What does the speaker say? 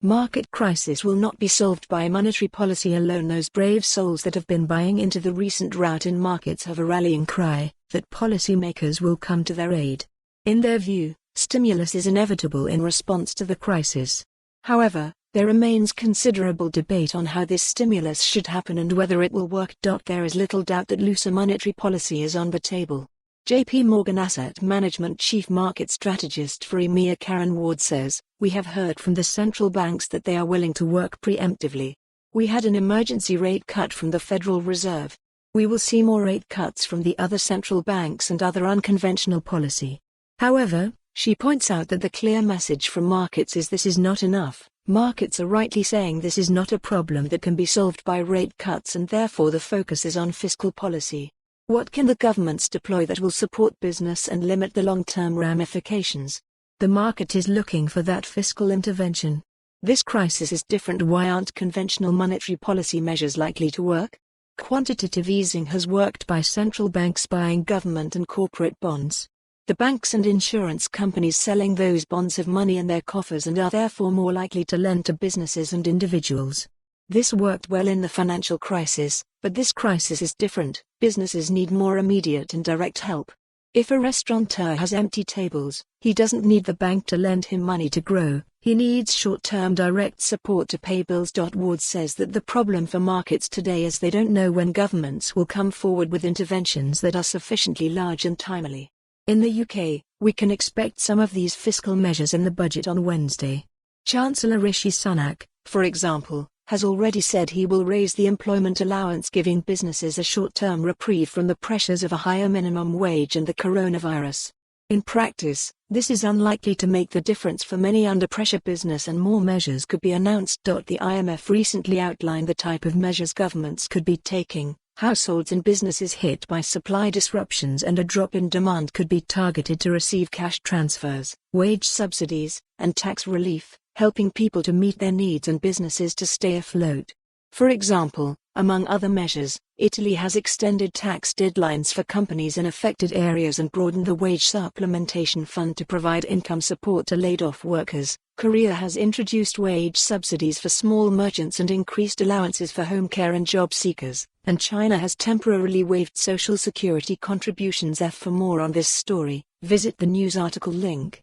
Market crisis will not be solved by monetary policy alone. Those brave souls that have been buying into the recent rout in markets have a rallying cry that policymakers will come to their aid. In their view, stimulus is inevitable in response to the crisis. However, there remains considerable debate on how this stimulus should happen and whether it will work. There is little doubt that looser monetary policy is on the table. J.P. Morgan Asset Management Chief Market Strategist for EMEA Karen Ward says, "We have heard from the central banks that they are willing to work preemptively. We had an emergency rate cut from the Federal Reserve. We will see more rate cuts from the other central banks and other unconventional policy." However, she points out that the clear message from markets is this is not enough. Markets are rightly saying this is not a problem that can be solved by rate cuts, and therefore the focus is on fiscal policy. What can the governments deploy that will support business and limit the long-term ramifications? The market is looking for that fiscal intervention. This crisis is different. Why aren't conventional monetary policy measures likely to work? Quantitative easing has worked by central banks buying government and corporate bonds. The banks and insurance companies selling those bonds have money in their coffers and are therefore more likely to lend to businesses and individuals. This worked well in the financial crisis, but this crisis is different. Businesses need more immediate and direct help. If a restaurateur has empty tables, he doesn't need the bank to lend him money to grow, he needs short-term direct support to pay bills. Ward says that the problem for markets today is they don't know when governments will come forward with interventions that are sufficiently large and timely. In the UK, we can expect some of these fiscal measures in the budget on Wednesday. Chancellor Rishi Sunak, for example, has already said he will raise the employment allowance, giving businesses a short-term reprieve from the pressures of a higher minimum wage and the coronavirus. In practice, this is unlikely to make the difference for many under-pressure business, and more measures could be announced. The IMF recently outlined the type of measures governments could be taking. Households and businesses hit by supply disruptions and a drop in demand could be targeted to receive cash transfers, wage subsidies, and tax relief, helping people to meet their needs and businesses to stay afloat. For example, among other measures, Italy has extended tax deadlines for companies in affected areas and broadened the wage supplementation fund to provide income support to laid-off workers. Korea has introduced wage subsidies for small merchants and increased allowances for home care and job seekers, and China has temporarily waived Social Security contributions. For more on this story, visit the news article link.